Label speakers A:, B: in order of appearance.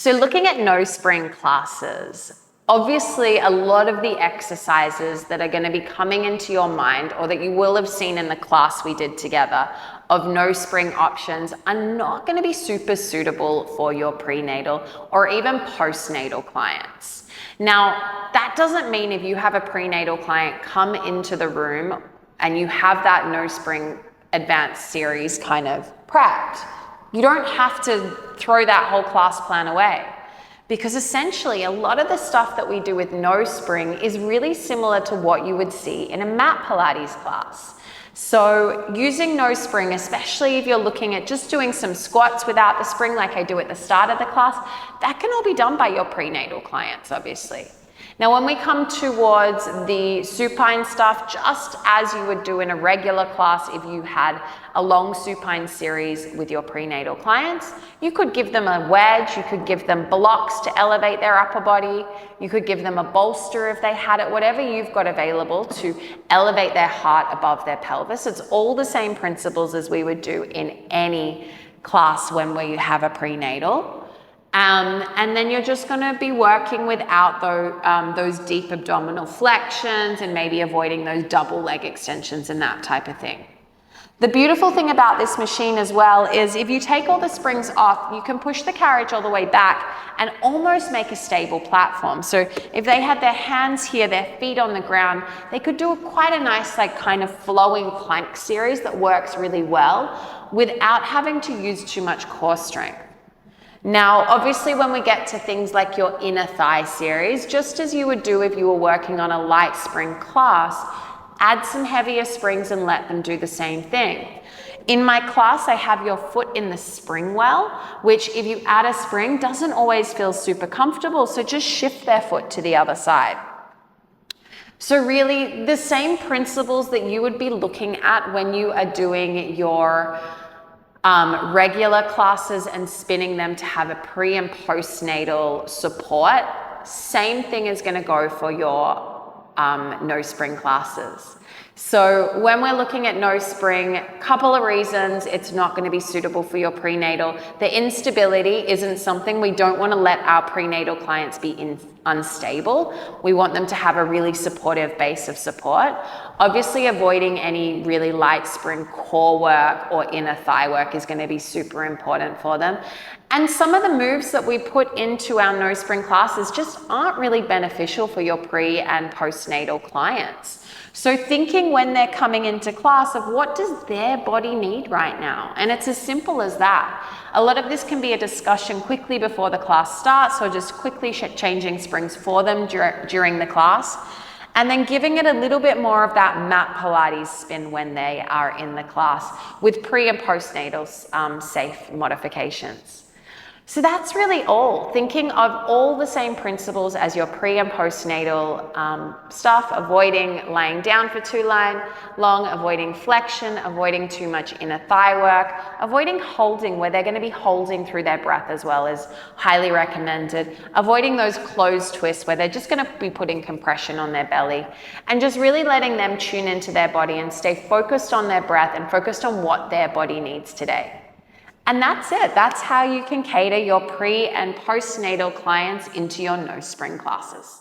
A: So looking at no spring classes, obviously a lot of the exercises that are going to be coming into your mind or that you will have seen in the class we did together of no spring options are not going to be super suitable for your prenatal or even postnatal clients. Now, that doesn't mean if you have a prenatal client come into the room and you have that no spring advanced series kind of prepped, you don't have to throw that whole class plan away. Because essentially, a lot of the stuff that we do with no spring is really similar to what you would see in a mat Pilates class. So using no spring, especially if you're looking at just doing some squats without the spring like I do at the start of the class, that can all be done by your prenatal clients, obviously. Now, when we come towards the supine stuff, just as you would do in a regular class if you had a long supine series with your prenatal clients, you could give them a wedge, you could give them blocks to elevate their upper body, you could give them a bolster if they had it, whatever you've got available to elevate their heart above their pelvis. It's all the same principles as we would do in any class when we have a prenatal. And then you're just going to be working without those deep abdominal flexions and maybe avoiding those double leg extensions and that type of thing. The beautiful thing about this machine as well is if you take all the springs off, you can push the carriage all the way back and almost make a stable platform. So if they had their hands here, their feet on the ground, they could do quite a nice like kind of flowing plank series that works really well without having to use too much core strength. Now, obviously, when we get to things like your inner thigh series, just as you would do if you were working on a light spring class, add some heavier springs and let them do the same thing. In my class, I have your foot in the spring well, which if you add a spring, doesn't always feel super comfortable, so just shift their foot to the other side. So really, the same principles that you would be looking at when you are doing your regular classes and spinning them to have a pre and postnatal support, same thing is going to go for your no spring classes. So when we're looking at no spring, a couple of reasons it's not going to be suitable for your prenatal. The instability isn't something we don't want to let our prenatal clients be unstable. We want them to have a really supportive base of support. Obviously, avoiding any really light spring core work or inner thigh work is going to be super important for them. And some of the moves that we put into our no spring classes just aren't really beneficial for your pre and postnatal clients. So thinking when they're coming into class of what does their body need right now? And it's as simple as that. A lot of this can be a discussion quickly before the class starts or just quickly changing springs for them during the class. And then giving it a little bit more of that mat Pilates spin when they are in the class with pre and postnatal safe modifications. So that's really all. Thinking of all the same principles as your pre and postnatal stuff, avoiding laying down for too long, avoiding flexion, avoiding too much inner thigh work, avoiding holding where they're going to be holding through their breath as well is highly recommended, avoiding those closed twists where they're just going to be putting compression on their belly, and just really letting them tune into their body and stay focused on their breath and focused on what their body needs today. And that's it. That's how you can cater your pre and postnatal clients into your no spring classes.